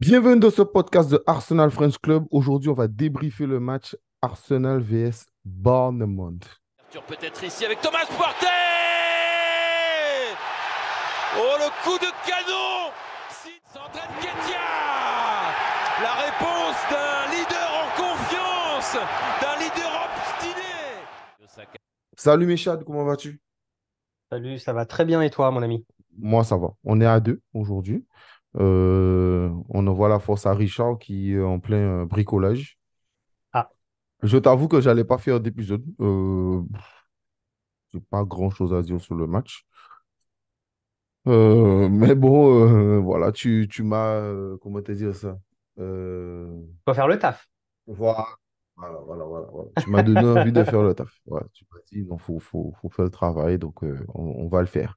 Bienvenue dans ce podcast de Arsenal French Club. Aujourd'hui, on va débriefer le match Arsenal vs Bournemouth. Peut-être ici avec Thomas Partey. Oh, le coup de canon. S'entraîne Ketia. La réponse d'un leader en confiance, d'un leader obstiné. Salut Michad, comment vas-tu? Salut, ça va très bien et toi, mon ami? Moi, ça va. On est à deux aujourd'hui. On envoie la force à Richard qui est en plein bricolage. Ah, Je t'avoue que j'allais pas faire d'épisode. J'ai pas grand-chose à dire sur le match. Mais bon, voilà, tu m'as, comment te dire ça? Euh, faut faire le taf. Voilà, voilà. Tu m'as donné envie de faire le taf. Ouais, tu m'as dit, non, faut faire le travail, donc on va le faire.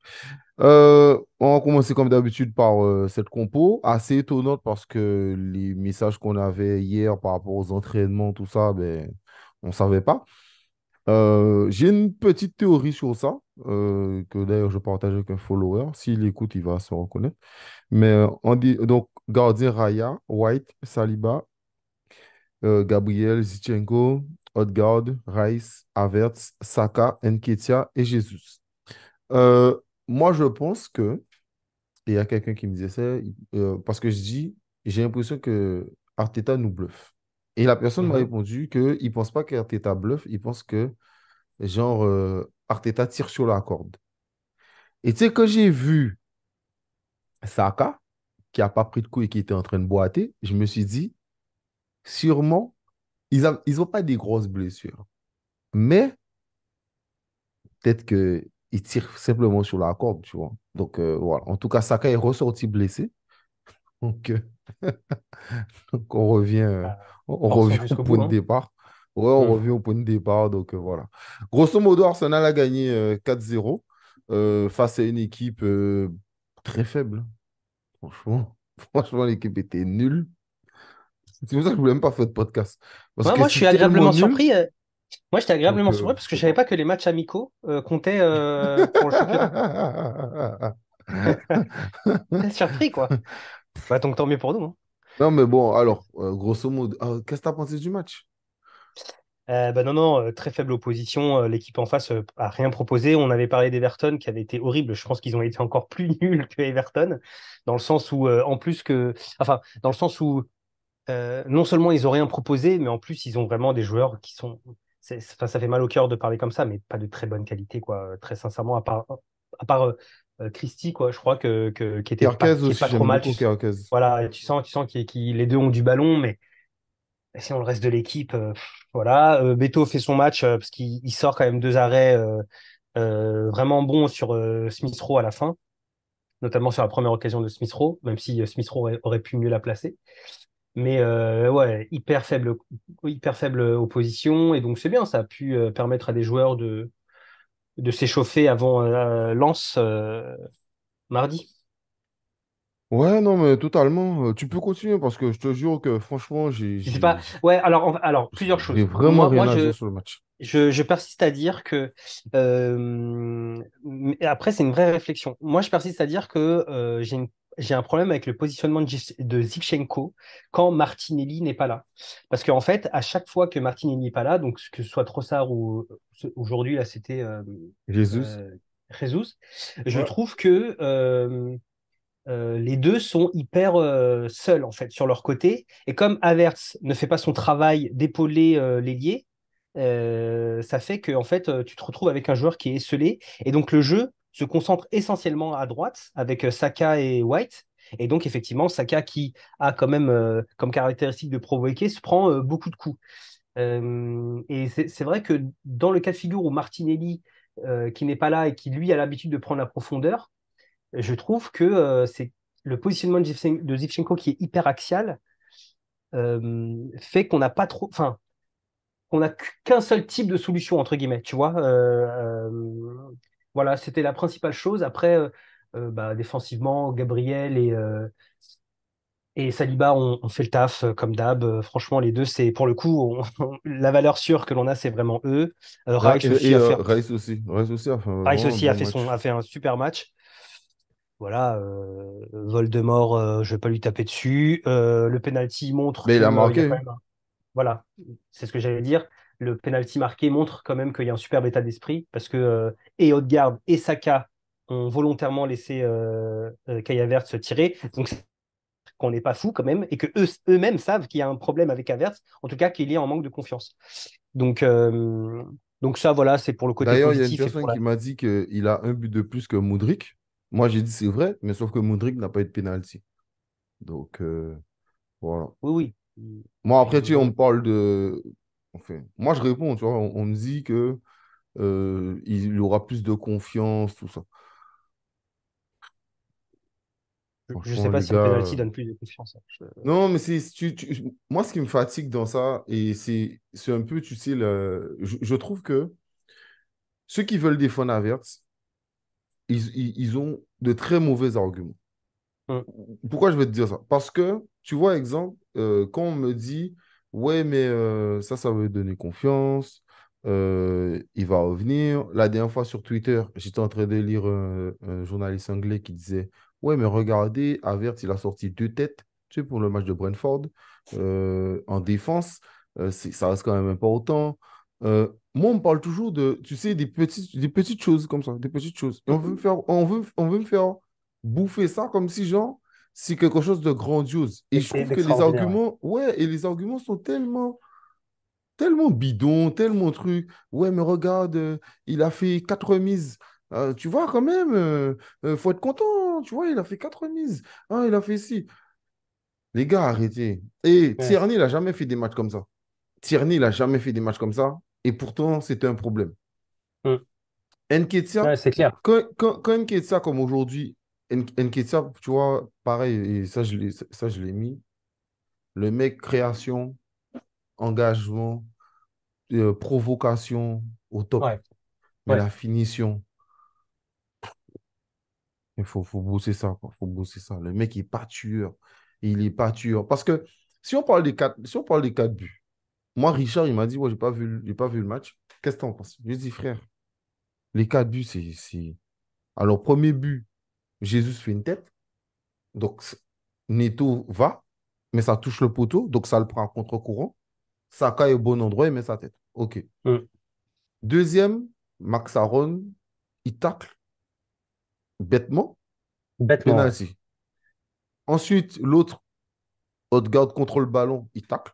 On va commencer comme d'habitude par cette compo, assez étonnante parce que les messages qu'on avait hier par rapport aux entraînements, tout ça, ben, on ne savait pas. J'ai une petite théorie sur ça, que d'ailleurs je partage avec un follower. S'il écoute, il va se reconnaître. Mais on dit donc gardien Raya, White, Saliba, Gabriel, Zichenko, Odegaard, Rice, Havertz, Saka, Nketiah et Jesus. Euh, Moi, je pense que, et il y a quelqu'un qui me disait ça, parce que je dis, j'ai l'impression que Arteta nous bluffe. Et la personne m'a Mhm. répondu qu'il ne pense pas qu'Arteta bluffe, il pense que, genre, Arteta tire sur la corde. Et tu sais, quand j'ai vu Saka, qui n'a pas pris de coup et qui était en train de boiter, je me suis dit, sûrement, ils n'ont pas des grosses blessures. Mais peut-être qu'il tire simplement sur la corde, tu vois. Donc, voilà. En tout cas, Saka est ressorti blessé. Donc, donc on revient, Bah, on forçons revient au jusqu'au point bout, de hein. départ. Ouais, on Mhm. revient au point de départ. Donc, voilà. Grosso modo, Arsenal a gagné 4-0 face à une équipe très faible. Franchement, franchement, l'équipe était nulle. C'est pour ça que je voulais même pas faire de podcast. Parce que Moi, je suis c'est tellement agréablement nul. surpris. Moi, j'étais Donc, agréablement surpris parce que je je sais savais pas. pas que les matchs amicaux comptaient pour le championnat. Très surpris, quoi. Bah, donc tant mieux pour nous, hein. Non, mais bon, alors, grosso modo, qu'est-ce que tu as pensé du match? Bah non, non, très faible opposition. L'équipe en face a rien proposé. On avait parlé d'Everton qui avait été horrible. Je pense qu'ils ont été encore plus nuls que Everton, dans le sens où, en plus que, enfin, dans le sens où non seulement ils ont rien proposé, mais en plus ils ont vraiment des joueurs qui sont. Enfin, ça fait mal au cœur de parler comme ça, mais pas de très bonne qualité, quoi. Très sincèrement, à part Christie, quoi. Je crois Kerkez qui est aussi, pas trop j'aime mal. beaucoup Kerkez. Voilà, tu sens les deux ont du ballon, mais sinon le reste de l'équipe, voilà. Beto fait son match parce qu'il sort quand même deux arrêts vraiment bons sur Smith Rowe à la fin, notamment sur la première occasion de Smith Rowe, même si Smith Rowe aurait pu mieux la placer. Mais ouais, hyper faible opposition. Et donc c'est bien, ça a pu permettre à des joueurs de s'échauffer avant Lens mardi. Ouais, non, mais totalement. Tu peux continuer parce que je te jure que franchement, Je sais pas. Ouais, alors plusieurs j'ai choses. vraiment rien à dire sur le match. Je persiste à dire que mais après c'est une vraie réflexion. Moi je persiste à dire que j'ai un problème avec le positionnement de Zinchenko quand Martinelli n'est pas là. Parce qu'en fait, à chaque fois que Martinelli n'est pas là, donc que ce soit Trossard ou aujourd'hui là c'était Jesus. euh, Jesus, je Ouais. trouve que les deux sont hyper seuls en fait sur leur côté. Et comme Havertz ne fait pas son travail d'épauler l'ailier, ça fait que en fait tu te retrouves avec un joueur qui est esselé. Et donc le jeu se concentre essentiellement à droite avec Saka et White. Et donc effectivement, Saka qui a quand même comme caractéristique de provoquer se prend beaucoup de coups. Et c'est vrai que dans le cas de figure où Martinelli, qui n'est pas là et qui lui a l'habitude de prendre la profondeur, je trouve que c'est le positionnement de Zivchenko qui est hyper axial fait qu'on n'a pas trop, enfin, qu'on n'a qu'un seul type de solution entre guillemets, tu vois. Voilà, c'était la principale chose. Après, bah, défensivement, Gabriel et Saliba ont fait le taf comme d'hab. Franchement, les deux, c'est pour le coup, la valeur sûre que l'on a, c'est vraiment eux. Ah, Rice aussi a fait, Rice aussi. Rice aussi a fait un, Rice vraiment un aussi a bon fait match. a fait un super match. Voilà, Voldemort, je vais pas lui taper dessus. Le penalty montre Mais que il a il y a marqué, quand hein. même voilà, c'est ce que j'allais dire. Le penalty marqué montre quand même qu'il y a un superbe état d'esprit parce que et Odegaard et Saka ont volontairement laissé Kai Havertz se tirer. Donc c'est qu'on n'est pas fou quand même et que eux-mêmes savent qu'il y a un problème avec Havertz, en tout cas qu'il est en manque de confiance. Donc euh, donc ça voilà, c'est pour le côté D'ailleurs, il y a une positif et personne pour la. qui m'a dit qu'il a un but de plus que Mudryk. Moi, j'ai dit c'est vrai, mais sauf que Mudryk n'a pas eu de penalty. Donc, voilà. Oui oui. Moi, après, tu Puis sais, on bon, me parle de. Enfin, moi, je réponds, tu vois, on me dit que il aura plus de confiance, tout ça. je Franchement, sais pas les si un gars. penalty donne plus de confiance, hein. Non, mais moi, ce qui me fatigue dans ça, et c'est un peu, tu sais, je trouve que ceux qui veulent défendre Havertz, ils ont de très mauvais arguments. Hum, Pourquoi je vais te dire ça? Parce que, tu vois, exemple, quand on me dit, ouais, mais ça va lui donner confiance, il va revenir. La dernière fois sur Twitter, j'étais en train de lire un journaliste anglais qui disait, ouais, mais regardez, Havertz, il a sorti deux têtes, tu sais, pour le match de Brentford, en défense. Ça reste quand même important. Moi, on me parle toujours de, tu sais, des petites choses comme ça, des petites choses. Et on veut me faire bouffer ça comme si, genre, c'est quelque chose de grandiose. Et je trouve que les d'extraordinaire. Ouais. arguments, ouais, et les arguments sont tellement bidons, tellement trucs. Ouais, mais regarde, il a fait quatre remises. Tu vois, quand même, faut être content. Tu vois, il a fait quatre remises. Ah, il a fait ci. Les gars, arrêtez. Et Ouais, Tierney, il n'a jamais fait des matchs comme ça. Tierney, il n'a jamais fait des matchs comme ça. Et pourtant, c'était un problème. hum, Nketiah, ouais, c'est clair. quand Nketiah, comme aujourd'hui, Nketiah, tu vois, pareil, et ça, je l'ai mis. Le mec, création, engagement, provocation au top. Ouais, Mais ouais. la finition, faut bosser ça, quoi. Faut bosser ça. Le mec, il n'est pas tueur. Il est pas tueur. Parce que si on parle des quatre buts, moi, Richard, il m'a dit, ouais, j'ai pas vu le match. Qu'est-ce que t'en penses? Je lui ai dit, frère, les quatre buts, Alors, premier but, Jésus fait une tête. Donc, Neto va, mais ça touche le poteau. Donc, ça le prend à contre-courant. Saka est au bon endroit, il met sa tête. OK. Hum. Deuxième, Max Aaron, il tacle bêtement, Bêtement, ouais. penalty. Ensuite, l'autre, Odegaard contrôle le ballon, il tacle,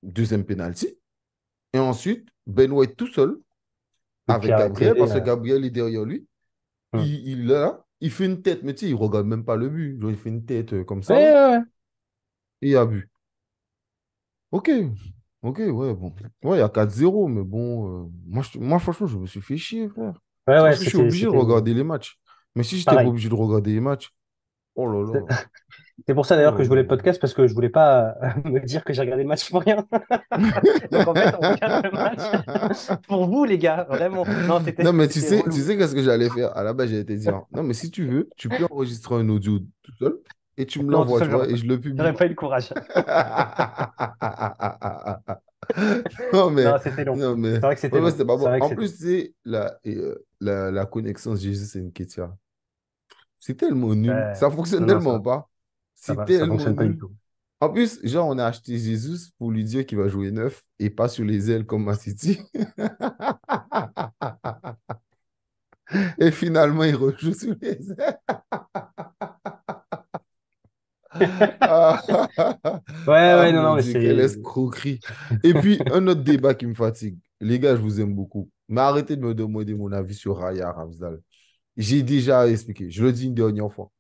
deuxième penalty. Et ensuite, Ben White tout seul, Et puis avec arrêter. Gabriel, parce que Gabriel est derrière lui. Hum. Il est là, il fait une tête, mais tu sais, il regarde même pas le but. Genre, il fait une tête comme Ouais, ça, là, ouais, et il a but. OK, OK, ouais, bon. Ouais, il y a 4-0, mais bon, moi, franchement, je me suis fait chier, frère. ouais, C'est ouais, parce que je suis c'était, obligé de c'était regarder les matchs. Mais si je n'étais pas pareil. obligé de regarder les matchs, oh là là, C'est pour ça oh d'ailleurs que là je voulais le là. podcast parce que je voulais pas me dire que j'ai regardé le match pour rien. Donc en fait, on regarde le match pour vous, les gars, vraiment. Non, Non, mais c'était tu relou. sais qu'est-ce que j'allais faire? À la base, j'allais te dire, non, mais si tu veux, tu peux enregistrer un audio tout seul et tu me Non, tout l'envoies, seul, tu vois, et je le j'aurais publie. pas eu le courage. Non, mais, Non, c'était long. non, mais, C'est vrai que c'était ouais, long. c'était pas C'est bon. vrai que En c'était. plus, tu sais, la connexion Jésus et Nketiah, c'est tellement nul. Ouais. Ça fonctionne Non, non, tellement pas. C'est ça tellement fonctionne pas du nul. tout. En plus, genre, on a acheté Jésus pour lui dire qu'il va jouer neuf et pas sur les ailes comme à City. Et finalement, il rejoue sur les ailes. Ah, Ouais, ah, ouais, non, mon non, mais Dieu, quelle c'est. escroquerie. Et puis, un autre débat qui me fatigue. Les gars, je vous aime beaucoup. Mais arrêtez de me demander mon avis sur Raya Ramsdale. J'ai déjà expliqué. Je le dis une dernière fois.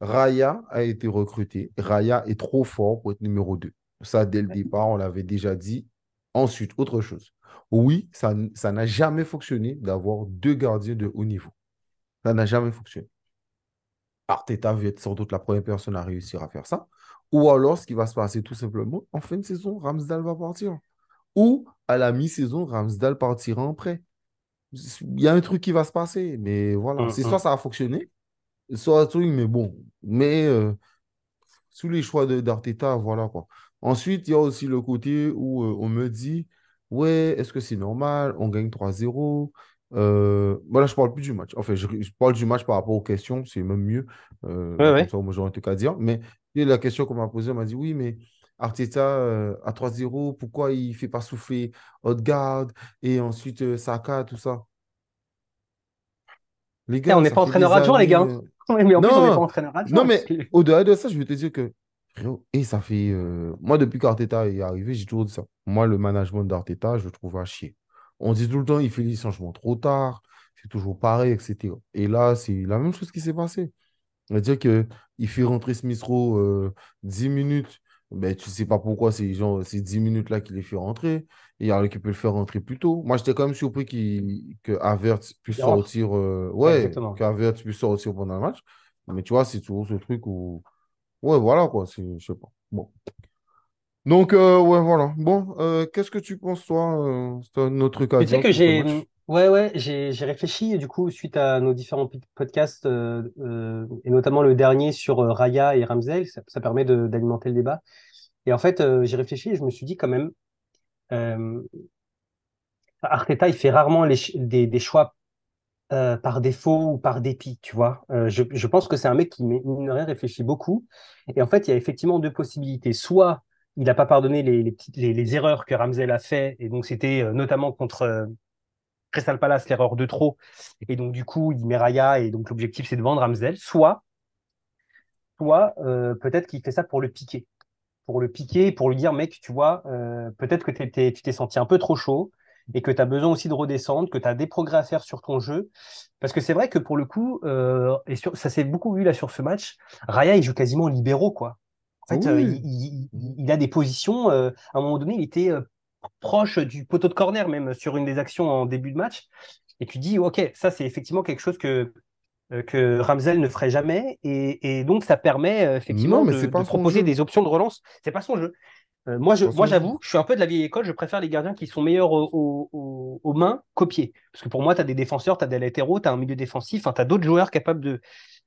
Raya a été recruté. Raya est trop fort pour être numéro 2. Ça, dès le départ, on l'avait déjà dit. Ensuite, autre chose. Oui, ça n'a jamais fonctionné d'avoir deux gardiens de haut niveau. Ça n'a jamais fonctionné. Arteta va être sans doute la première personne à réussir à faire ça. Ou alors, ce qui va se passer tout simplement, en fin de saison, Ramsdale va partir. Ou à la mi-saison, Ramsdale partira en prêt. Il y a un truc qui va se passer, mais voilà. Hum, C'est soit hum. ça a fonctionné, soit un truc, mais bon. Mais sous les choix d'Arteta, voilà quoi. Ensuite, il y a aussi le côté où on me dit, ouais, est-ce que c'est normal? On gagne 3-0. Voilà, je parle plus du match. Enfin, je parle du match par rapport aux questions, c'est même mieux. Ouais, Comme ouais. ça, moi, j'aurais un truc à dire. Mais et la question qu'on m'a posée, on m'a dit oui, mais Arteta à 3-0, pourquoi il ne fait pas souffler Odegaard et ensuite Saka, tout ça? Les Et on gars, n'est ça pas fait entraîneur des adjoint, les années. gars. Ouais, mais en plus, on n'est pas Non, entraîneur adjoint. non, mais au-delà de ça, je veux te dire que, frérot, et ça fait. Moi, depuis qu'Arteta est arrivé, j'ai toujours dit ça. Moi, le management d'Arteta, je le trouve à chier. On dit tout le temps, il fait les changements trop tard, c'est toujours pareil, etc. Et là, c'est la même chose qui s'est passée. C'est-à-dire qu'il fait rentrer Smith Rowe 10 minutes. Ben, tu ne sais pas pourquoi c'est genre, ces 10 minutes-là qu'il les fait rentrer. Et alors qu'il peut le faire rentrer plus tôt. Moi, j'étais quand même surpris que Havertz puisse Il rentre. sortir. Ouais, Ouais, exactement. qu'Havertz puisse sortir pendant le match. Mais tu vois, c'est toujours ce truc où. Ouais, voilà quoi. Je sais pas. Bon. Donc, ouais, voilà. Bon, qu'est-ce que tu penses, toi? C'est un autre truc à Tu sais dire que sur ce match? j'ai réfléchi, du coup, suite à nos différents podcasts, et notamment le dernier sur Raya et Ramsdale, ça permet d'alimenter le débat. Et en fait, j'ai réfléchi et je me suis dit quand même, euh, Arteta, il fait rarement des choix par défaut ou par dépit, tu vois. Je pense que c'est un mec qui, mine de rien, réfléchit beaucoup. Et en fait, il y a effectivement deux possibilités. Soit il n'a pas pardonné les erreurs que Ramsdale a fait, et donc c'était notamment contre Crystal Palace l'erreur de trop, et donc du coup il met Raya, et donc l'objectif c'est de vendre Ramsdale. Soit peut-être qu'il fait ça pour le piquer, pour lui dire, mec, tu vois, peut-être que tu t'es senti un peu trop chaud et que tu as besoin aussi de redescendre, que tu as des progrès à faire sur ton jeu. Parce que c'est vrai que pour le coup, ça s'est beaucoup vu là sur ce match, Raya, il joue quasiment libéraux, quoi. En Ah fait, oui. il a des positions, à un moment donné, il était proche du poteau de corner, même sur une des actions en début de match. Et tu dis, OK, ça, c'est effectivement quelque chose que Ramsel ne ferait jamais. Et donc, ça permet Non, effectivement mais c'est de pas son proposer jeu. des options de relance. C'est pas son jeu. C'est pas Moi, son jeu. j'avoue, je suis un peu de la vieille école. Je préfère les gardiens qui sont meilleurs aux mains copiés. Parce que pour moi, tu as des défenseurs, tu as des latéraux, tu as un milieu défensif, tu as d'autres joueurs capables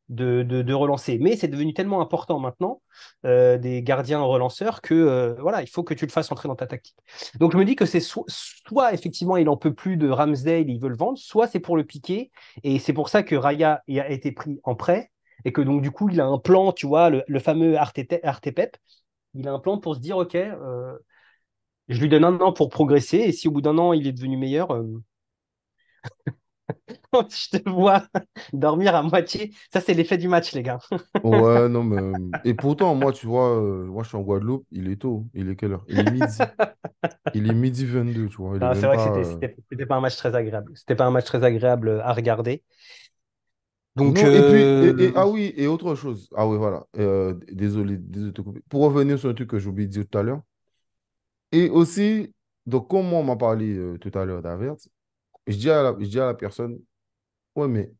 de relancer. Mais c'est devenu tellement important maintenant, des gardiens relanceurs, que voilà, il faut que tu le fasses entrer dans ta tactique. Donc je me dis que c'est soit effectivement il en peut plus de Ramsdale, il veut le vendre, soit c'est pour le piquer. Et c'est pour ça que Raya a été pris en prêt. Et que donc du coup, il a un plan, tu vois, le fameux Artepep, il a un plan pour se dire, OK, je lui donne un an pour progresser. Et si au bout d'un an, il est devenu meilleur, je te vois dormir à moitié. Ça, c'est l'effet du match, les gars. Ouais, non, mais. Et pourtant, moi, tu vois, moi, je suis en Guadeloupe, il est tôt. Il est quelle heure? Il est midi. Il est midi 22, tu vois. Il est Non, c'est même vrai que pas. c'était pas un match très agréable. C'était pas un match très agréable à regarder. Donc, Non, et puis, ah oui, et autre chose. Ah oui, voilà. Désolé, désolé de te couper. Pour revenir sur un truc que j'ai oublié de dire tout à l'heure. Et aussi, donc, comme on m'a parlé tout à l'heure d'Avert, je dis à la personne, ouais, mais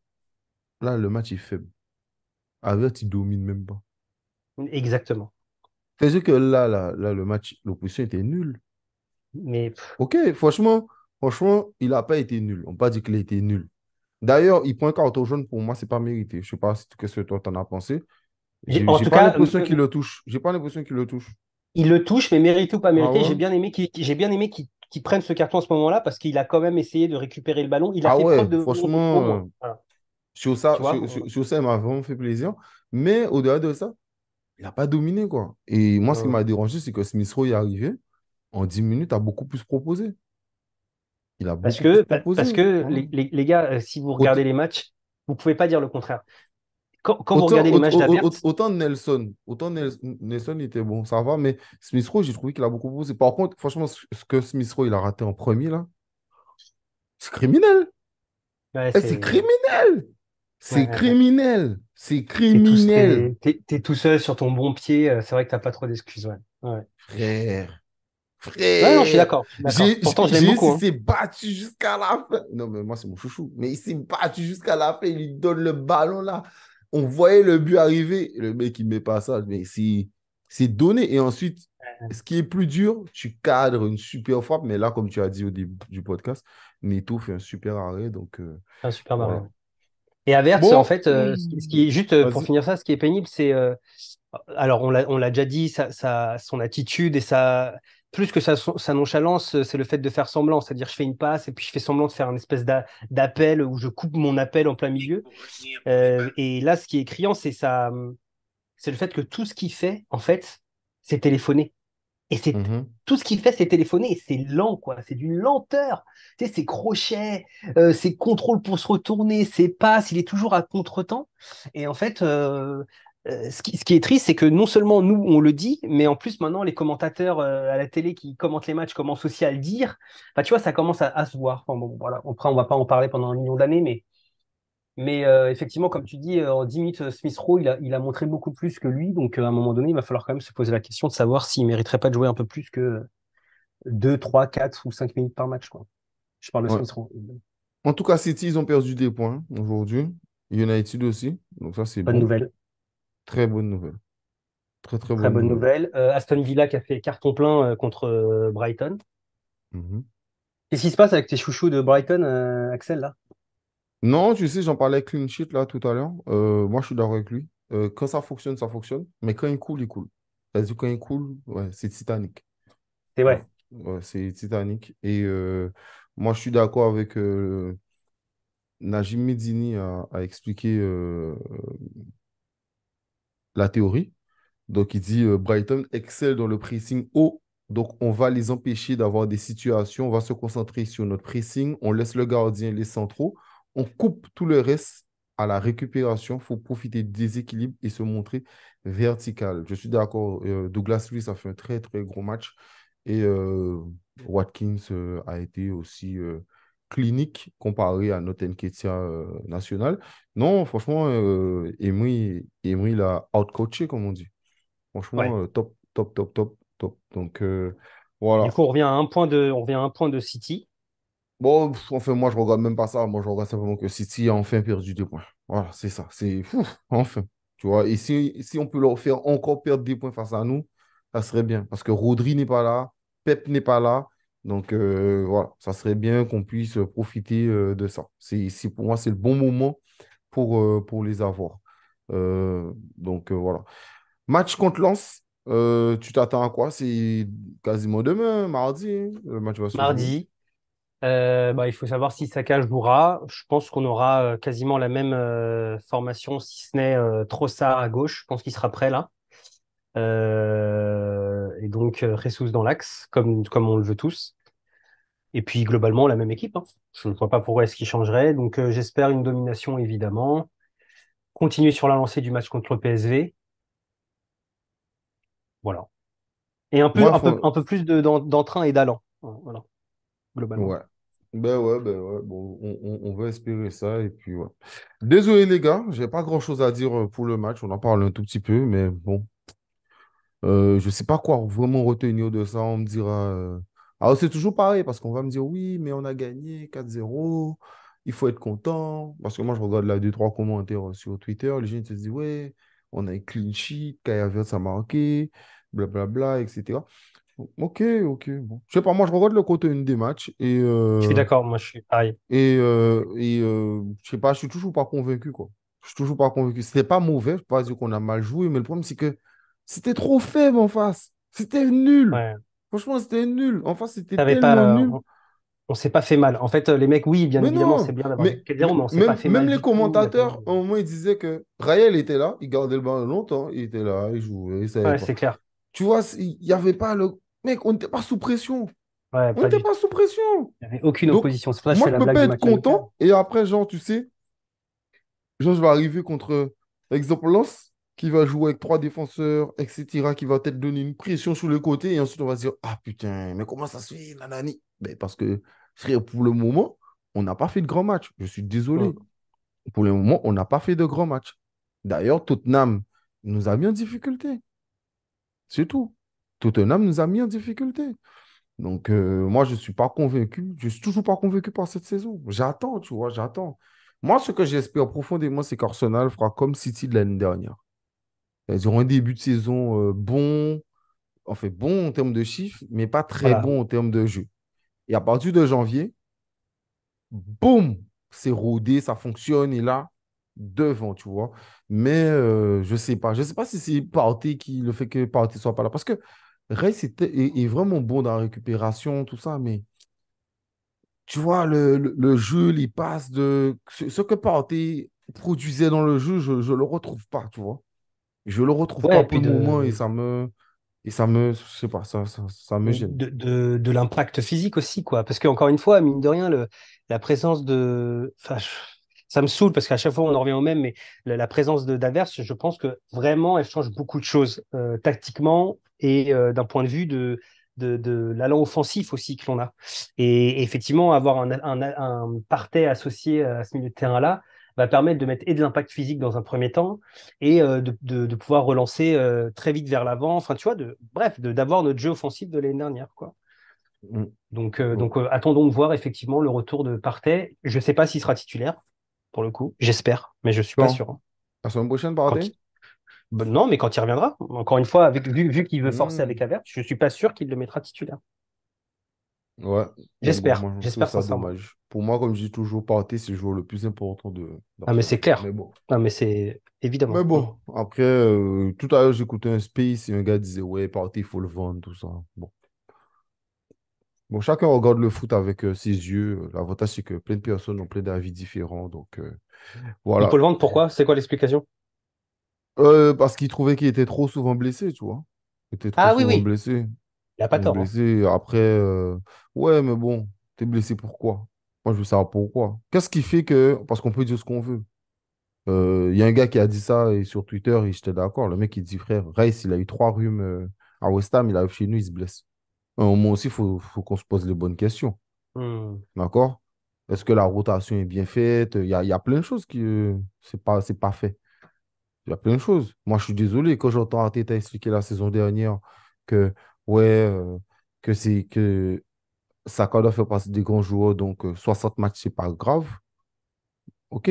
là, le match est faible. Avert, il domine même pas. exactement. C'est-à-dire que là, le match, l'opposition était nulle. Mais Ok, franchement, il n'a pas été nul. On peut pas dire qu'il a été nul. D'ailleurs, il prend un carton jaune pour moi, c'est pas mérité. Je sais pas qu'est-ce que toi t'en as pensé. en J'ai tout pas cas, l'impression qu'il le touche. J'ai pas l'impression qu'il le touche. il le touche, mais mérité ou pas Ah mérité, ouais? j'ai bien aimé qu'il prenne ce carton à ce moment-là parce qu'il a quand même essayé de récupérer le ballon. Il a Ah fait preuve ouais, de volonté, au franchement, moins. Voilà. Tu vois? sur ça, il m'a vraiment fait plaisir. Mais au-delà de ça, il n'a pas dominé, quoi. Et moi, ce qui m'a dérangé, c'est que Smith Rowe est arrivé. En 10 minutes, a beaucoup plus proposé. Il a beaucoup plus Parce proposé. que Voilà. les gars, si vous regardez Aut- les matchs, vous pouvez pas dire le contraire. Quand vous regardez les matchs d'Avert, autant Nelson il était bon, ça va, mais Smith Rowe, j'ai trouvé qu'il a beaucoup proposé. Par contre, franchement, ce que Smith Rowe il a raté en premier, là, c'est criminel. ouais, Eh, c'est c'est criminel. ouais, C'est ouais, ouais. criminel. C'est criminel. T'es tout seul sur ton bon pied. C'est vrai que t'as pas trop d'excuses. Ouais. Ouais. Frère. Ouais, non, je suis Frère. d'accord. Je suis d'accord. Pourtant, je l'aime J'ai beaucoup, il hein. s'est battu jusqu'à la fin. Non, mais moi, c'est mon chouchou. Mais il s'est battu jusqu'à la fin. Il lui donne le ballon là. On voyait le but arriver. Le mec, il met pas ça. Mais c'est donné. Et ensuite, ce qui est plus dur, tu cadres une super frappe. Mais là, comme tu as dit au début du podcast, Neto fait un super arrêt. Donc, C'est un super voilà. barré. Et Havertz, en Bon, fait, ce qui est juste pour vas-y. finir ça, ce qui est pénible, c'est alors on l'a déjà dit, son attitude et plus que sa nonchalance, c'est le fait de faire semblant, c'est-à-dire je fais une passe et puis je fais semblant de faire un espèce d'appel où je coupe mon appel en plein milieu. Et là, ce qui est criant, c'est le fait que tout ce qu'il fait, en fait, c'est téléphoner. Et Mhm, tout ce qu'il fait, c'est téléphoner et c'est lent, quoi. C'est d'une lenteur. Tu sais, ses crochets, ses contrôles pour se retourner, ses passes, il est toujours à contretemps. Et en fait, ce qui est triste, c'est que non seulement nous, on le dit, mais en plus, maintenant, les commentateurs à la télé qui commentent les matchs commencent aussi à le dire. Enfin, tu vois, ça commence à se voir. Enfin, bon, voilà. Après, on va pas en parler pendant un million d'années, mais effectivement, comme tu dis, en 10 minutes, Smith Rowe, il a montré beaucoup plus que lui. Donc, à un moment donné, il va falloir quand même se poser la question de savoir s'il mériterait pas de jouer un peu plus que 2, 3, 4 ou 5 minutes par match, quoi. Je parle de ouais. Smith Rowe. En tout cas, City, ils ont perdu des points aujourd'hui. United aussi. Donc ça, c'est Bonne bon. nouvelle. Très bonne nouvelle. Très, très Très bonne bonne nouvelle. nouvelle. Aston Villa qui a fait carton plein contre Brighton. Mhm. Qu'est-ce qui se passe avec tes chouchous de Brighton, Axel, là? Non, tu sais, j'en parlais avec Clean Sheet là tout à l'heure. Moi, je suis d'accord avec lui. Quand ça fonctionne, ça fonctionne. Mais quand il coule, il coule. C'est-à-dire, quand il coule, ouais, c'est Titanic. C'est Voilà. ouais. Ouais, c'est Titanic. Et moi, je suis d'accord avec Najim Medini a expliqué la théorie. Donc, il dit Brighton excelle dans le pressing haut. Donc, on va les empêcher d'avoir des situations. On va se concentrer sur notre pressing. On laisse le gardien, les centraux. On coupe tout le reste à la récupération. Il faut profiter du déséquilibre et se montrer vertical. Je suis d'accord. Douglas Luiz a fait un très, très gros match. Et Watkins a été aussi clinique comparé à notre Nketiah national. Non, franchement, Emery l'a outcoaché, comme on dit. Ouais. Franchement, top, top, top, top, top. Donc, Du voilà. coup, on revient à un point de City. Bon, enfin, moi, je regarde même pas ça. Moi, je regarde simplement que City a enfin perdu 2 points. Voilà, c'est ça. C'est fou, enfin. Tu vois, et si on peut leur faire encore perdre des points face à nous, ça serait bien. Parce que Rodri n'est pas là, Pep n'est pas là. Donc, voilà, ça serait bien qu'on puisse profiter de ça. Pour moi, c'est le bon moment pour les avoir. Voilà. Match contre Lens, tu t'attends à quoi? C'est quasiment demain, mardi, hein, le match va se jouer. Mardi. Bah, il faut savoir si Saka jouera. Je pense qu'on aura quasiment la même formation, si ce n'est Trossard à gauche. Je pense qu'il sera prêt là. Et donc Jesus dans l'axe, comme on le veut tous. Et puis globalement, la même équipe, hein. Je ne vois pas pourquoi est-ce qu'il changerait. Donc j'espère une domination, évidemment. Continuer sur la lancée du match contre le PSV. Voilà. Et Moi, un peu plus d'entrain et d'allant. Voilà, globalement. ouais. Ben ouais. Bon, on va espérer ça. Et puis, ouais. Désolé, les gars, j'ai pas grand-chose à dire pour le match. On en parle un tout petit peu, mais bon. Je sais pas quoi vraiment retenir de ça. On me dira. Alors, c'est toujours pareil, parce qu'on va me dire oui, mais on a gagné 4-0. Il faut être content. Parce que moi, je regarde là 2-3 commentaires sur Twitter. Les gens te disent ouais, on a un clean sheet, Kai Havertz a marqué, blablabla, etc. Ok, ok. Bon. Je sais pas, moi, je regarde le contenu des matchs Je suis d'accord, moi je suis pareil. je sais pas, je suis toujours pas convaincu, quoi. Je suis toujours pas convaincu. C'était pas mauvais, je peux pas dire qu'on a mal joué, mais le problème, c'est que c'était trop faible en face. C'était nul. Ouais. Franchement, c'était nul. En face, c'était T'avais tellement pas, nul. on s'est pas fait mal. En fait, les mecs, oui, bien Mais évidemment, c'est non, bien d'avoir gagné 4-0, mais on s'est pas même, fait même mal les du tout. Il y avait... commentateurs, au moins, ils disaient que Raël était là, il gardait le ballon longtemps, il était là, il jouait, il savait Ouais, pas. c'est clair. Tu vois, il n'y avait pas le. Mec, on n'était pas sous pression. Ouais, On pas n'était du pas tout. sous pression. Il y avait aucune Donc, opposition. C'est pour ça que je moi, fais je la peux blague pas du être match amical. content. Et après, genre, tu sais, genre, je vais arriver contre, exemple, Lens, qui va jouer avec trois défenseurs, etc., qui va peut-être donner une pression sur le côté. Et ensuite, on va se dire, ah putain, mais comment ça se fait, nanani? Ben, parce que, frère, pour le moment, on n'a pas fait de grand match. Je suis désolé. Mm. Pour le moment, on n'a pas fait de grand match. D'ailleurs, Tottenham nous a mis en difficulté. C'est tout. Tottenham nous a mis en difficulté. Donc, moi, je ne suis pas convaincu. Je ne suis toujours pas convaincu par cette saison. J'attends, tu vois, j'attends. Moi, ce que j'espère profondément, c'est qu'Arsenal fera comme City de l'année dernière. Ils auront un début de saison bon, enfin bon en termes de chiffres, mais pas très Voilà. bon en termes de jeu. Et à partir de janvier, boum, c'est rodé, ça fonctionne. Et là, devant, tu vois. Mais je sais pas. Je sais pas si c'est Partey qui le fait que Partey soit pas là. Parce que Rice est vraiment bon dans la récupération, tout ça, mais tu vois, le jeu, les passes de. Ce que Partey produisait dans le jeu, je ne le retrouve pas, tu vois. Je le retrouve pas Ouais, et pour puis le moment et je sais pas, ça me gêne. de l'impact physique aussi, quoi. Parce qu'encore une fois, mine de rien, la présence de. Enfin, ça me saoule parce qu'à chaque fois on en revient au même, mais la présence d'Averse, je pense que vraiment elle change beaucoup de choses tactiquement et d'un point de vue de l'allant offensif aussi que l'on a. Et effectivement, avoir un Partey associé à ce milieu de terrain-là va permettre de mettre et de l'impact physique dans un premier temps et de pouvoir relancer très vite vers l'avant. Enfin, tu vois, bref, d'avoir notre jeu offensif de l'année dernière, quoi. Mm. Donc, attendons de voir effectivement le retour de Partey. Je ne sais pas s'il sera titulaire, pour le coup. J'espère, mais je ne suis pas Quand? sûr, hein. La semaine prochaine, Quand Partey? il- non, mais quand il reviendra, encore une fois, vu qu'il veut forcer Hmm. avec Havertz, je ne suis pas sûr qu'il le mettra titulaire. Ouais, mais bon, J'espère, moi je trouve j'espère ça sincèrement. dommage. Pour moi, comme je dis toujours, Partey, c'est le joueur le plus important Ah, mais d'Arsenal. c'est clair. Mais bon. Non, mais c'est Mais évidemment. Mm. bon, après, tout à l'heure, j'écoutais un space et un gars disait, ouais, Partey, il faut le vendre, tout ça. Bon. Bon, chacun regarde le foot avec ses yeux. L'avantage, c'est que plein de personnes ont plein d'avis différents. Donc, Il faut voilà. le vendre, pourquoi? C'est quoi l'explication? Parce qu'il trouvait qu'il était trop souvent blessé, tu vois. Il était trop Ah oui, souvent oui, blessé. il n'a pas Il est tort, hein. blessé. Après, ouais, mais bon, t'es blessé pourquoi? Moi, je veux savoir pourquoi. Qu'est-ce qui fait que. Parce qu'on peut dire ce qu'on veut. Il y a un gars qui a dit ça et sur Twitter et j'étais d'accord. Le mec, il dit, frère, Rice, il a eu 3 rhumes à West Ham, il arrive chez nous, il se blesse. À un moment aussi, faut qu'on se pose les bonnes questions. Hmm. D'accord? Est-ce que la rotation est bien faite? Il y a plein de choses qui. C'est pas fait. Il y a plein de choses. Moi, je suis désolé quand j'entends Arteta expliquer la saison dernière que, ouais, que Saka doit faire partie des grands joueurs, donc 60 matchs, c'est pas grave. OK.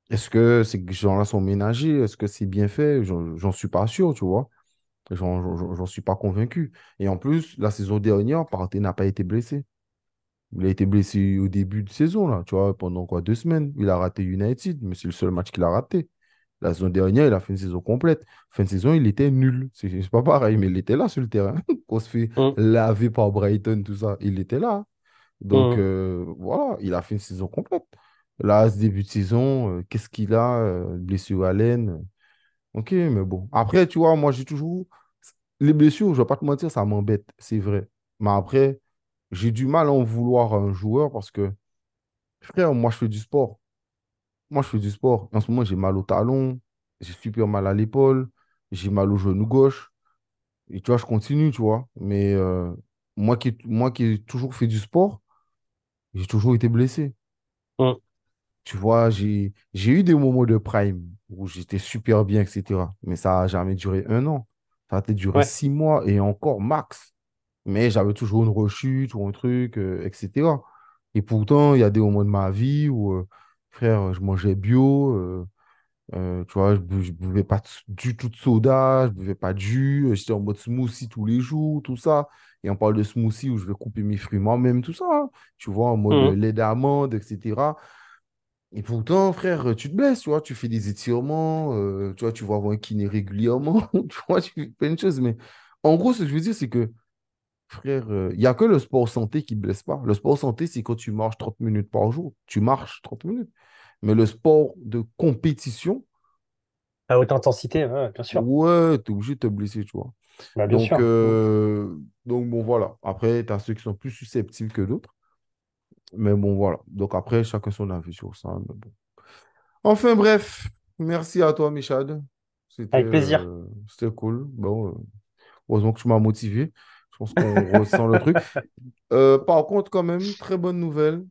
Est-ce que ces gens-là sont ménagés? Est-ce que c'est bien fait? J'en suis pas sûr, tu vois. J'en suis pas convaincu. Et en plus, la saison dernière, Partey n'a pas été blessé. Il a été blessé au début de saison, là, tu vois, pendant quoi, 2 semaines. Il a raté United, mais c'est le seul match qu'il a raté. La saison dernière, il a fait une saison complète. Fin de saison, il était nul. C'est pas pareil, mais il était là sur le terrain. On se fait Hmm. laver par Brighton, tout ça. Il était là. Donc, Hmm. voilà, il a fait une saison complète. Là, ce début de saison, qu'est-ce qu'il a? Blessure à l'aine. Ok, mais bon. Après, tu vois, moi, j'ai toujours. Les blessures, je vais pas te mentir, ça m'embête, c'est vrai. Mais après, j'ai du mal à en vouloir à un joueur parce que, frère, moi, je fais du sport. Moi, je fais du sport. En ce moment, j'ai mal au talon, j'ai super mal à l'épaule, j'ai mal au genou gauche. Et tu vois, je continue, tu vois. Mais moi qui ai toujours fait du sport, j'ai toujours été blessé. Hmm. Tu vois, j'ai eu des moments de prime où j'étais super bien, etc. Mais ça n'a jamais duré un an. Ça a peut-être duré Ouais. 6 mois et encore max. Mais j'avais toujours une rechute ou un truc, etc. Et pourtant, il y a des moments de ma vie où, frère, je mangeais bio. Tu vois, je buvais pas du tout de soda, je buvais pas de jus, j'étais en mode smoothie tous les jours, tout ça. Et on parle de smoothie où je vais couper mes fruits moi-même, tout ça, hein. Tu vois, en mode Hmm. lait d'amande, etc. Et pourtant, frère, tu te blesses, tu vois, tu fais des étirements, tu vois, tu vas avoir un kiné régulièrement, tu vois, tu fais plein de choses. Mais en gros, ce que je veux dire, c'est que, frère, il n'y a que le sport santé qui ne blesse pas. Le sport santé, c'est quand tu marches 30 minutes par jour. Tu marches 30 minutes. Mais le sport de compétition, À haute intensité, ouais, bien sûr. ouais, tu es obligé de te blesser, tu vois. Bah, bien Donc, sûr. Hmm. euh, donc bon, voilà. Après, tu as ceux qui sont plus susceptibles que d'autres. Mais bon, voilà. Donc après, chacun son avis sur ça. Mais bon. Enfin, bref. Merci à toi, Michad. Avec plaisir. C'était cool. Bon, heureusement que tu m'as motivé. Je pense qu'on ressent le truc. Par contre, quand même, très bonne nouvelle.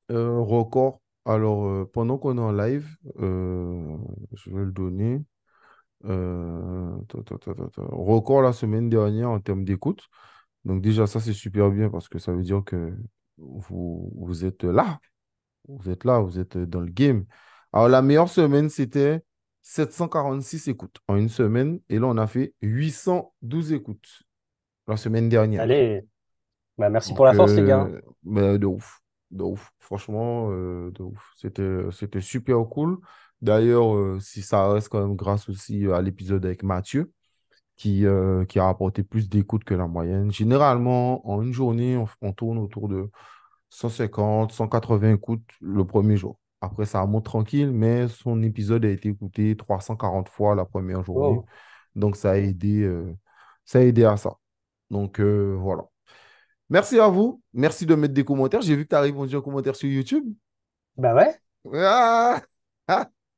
Record. Alors, pendant qu'on est en live, je vais le donner. Record la semaine dernière en termes d'écoute. Donc déjà, ça, c'est super bien parce que ça veut dire que vous êtes là. Vous êtes là, vous êtes dans le game. Alors, la meilleure semaine, c'était 746 écoutes en une semaine. Et là, on a fait 812 écoutes la semaine dernière. Allez, bah, merci pour Donc, la force, les gars. bah, de ouf. de ouf. Franchement, de ouf. C'était super cool. D'ailleurs, si ça reste quand même grâce aussi à l'épisode avec Mathieu, qui a rapporté plus d'écoute que la moyenne. Généralement, en une journée, on tourne autour de 150, 180 écoutes le premier jour. Après, ça monte tranquille, mais son épisode a été écouté 340 fois la première journée. Wow. Donc, ça a aidé à ça. Donc, voilà. Merci à vous. Merci de mettre des commentaires. J'ai vu que tu as répondu en commentaire sur YouTube. Bah ouais. Ah!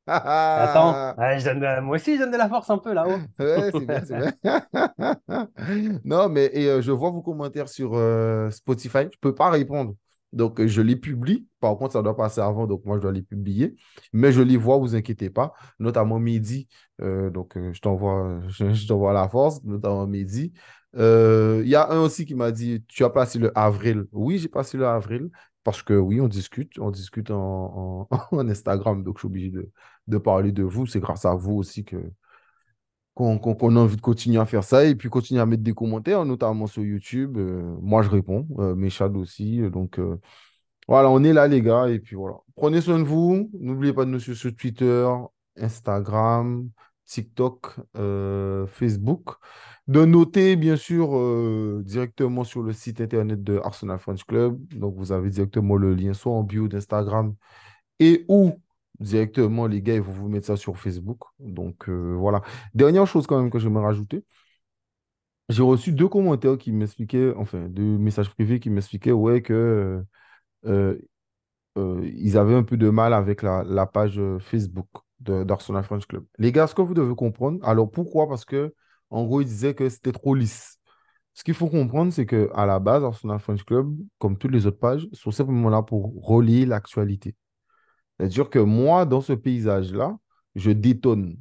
Attends, ouais, moi aussi, je donne de la force un peu là-haut. Ouais, c'est bien, c'est bien. Non, mais je vois vos commentaires sur Spotify. Je ne peux pas répondre. Donc, je les publie. Par contre, ça doit passer avant, donc moi, je dois les publier. Mais je les vois, vous inquiétez pas. Notamment Mehdi. Donc, je t'envoie la force, notamment Mehdi. Il y a un aussi qui m'a dit, tu as passé le avril. Oui, j'ai passé le avril. Parce que oui, on discute en Instagram. Donc, je suis obligé de parler de vous. C'est grâce à vous aussi qu'on a envie de continuer à faire ça et puis continuer à mettre des commentaires, notamment sur YouTube. Moi, je réponds, mes chats aussi. Donc, voilà, on est là, les gars. Et puis voilà. Prenez soin de vous. N'oubliez pas de nous suivre sur Twitter, Instagram, TikTok, Facebook. De noter, bien sûr, directement sur le site internet de Arsenal French Club. Donc, vous avez directement le lien soit en bio d'Instagram et ou directement, les gars, ils vont vous mettre ça sur Facebook. Donc, voilà. Dernière chose quand même que je vais me rajouter. J'ai reçu deux commentaires qui m'expliquaient, enfin, deux messages privés qui m'expliquaient, ouais, que euh, ils avaient un peu de mal avec la page Facebook d'Arsenal French Club. Les gars, ce que vous devez comprendre, alors pourquoi? Parce que, en gros, ils disaient que c'était trop lisse. Ce qu'il faut comprendre, c'est que à la base, Arsenal French Club, comme toutes les autres pages, sont simplement là pour relier l'actualité. C'est-à-dire que moi, dans ce paysage-là, je détonne.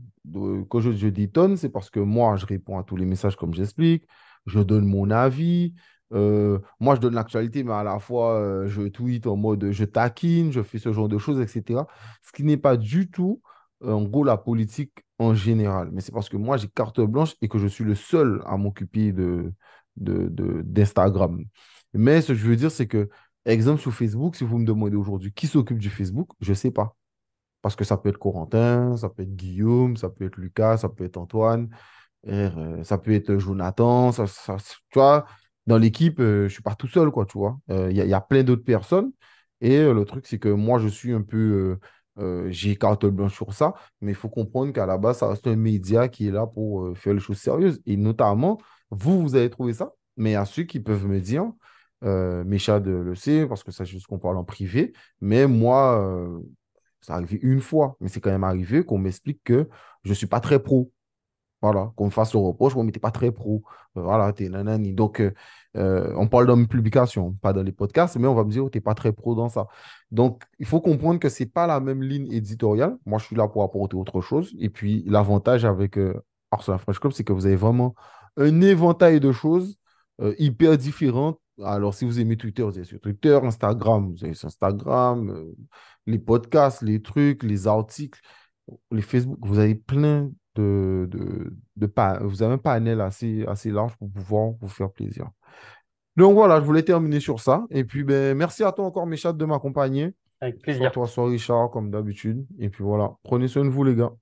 Quand je détonne, c'est parce que moi, je réponds à tous les messages comme j'explique, je donne mon avis. Moi, je donne l'actualité, mais à la fois, je tweete en mode je taquine, je fais ce genre de choses, etc. Ce qui n'est pas du tout, en gros, la politique en général. Mais c'est parce que moi, j'ai carte blanche et que je suis le seul à m'occuper d'Instagram. Mais ce que je veux dire, c'est que exemple sur Facebook, si vous me demandez aujourd'hui qui s'occupe du Facebook, je ne sais pas. Parce que ça peut être Corentin, ça peut être Guillaume, ça peut être Lucas, ça peut être Antoine, ça peut être Jonathan. Tu vois, dans l'équipe, je ne suis pas tout seul, quoi, tu vois. Il y a plein d'autres personnes. Et le truc, c'est que moi, je suis un peu. J'ai carte blanche sur ça, mais il faut comprendre qu'à la base, ça reste un média qui est là pour faire les choses sérieuses. Et notamment, vous avez trouvé ça, mais à ceux qui peuvent me dire, Méchad le sait, parce que ça, c'est juste qu'on parle en privé, mais moi, c'est arrivé une fois, mais c'est quand même arrivé qu'on m'explique que je ne suis pas très pro. Voilà, qu'on me fasse le reproche, qu'on n'était pas très pro. Voilà, t'es nanani. Donc, on parle dans mes publications, pas dans les podcasts, mais on va me dire, tu n'es pas très pro dans ça. Donc, il faut comprendre que ce n'est pas la même ligne éditoriale. Moi, je suis là pour apporter autre chose. Et puis, l'avantage avec Arsenal French Club, c'est que vous avez vraiment un éventail de choses hyper différentes. Alors, si vous aimez Twitter, vous avez sur Twitter, Instagram, vous avez sur Instagram, les podcasts, les trucs, les articles, les Facebook, vous avez plein vous avez un panel assez large pour pouvoir vous faire plaisir. Donc voilà, je voulais terminer sur ça. Et puis, ben, merci à toi encore, Méchat, de m'accompagner. Avec Soit plaisir. toi, soit Richard, comme d'habitude. Et puis voilà, prenez soin de vous, les gars.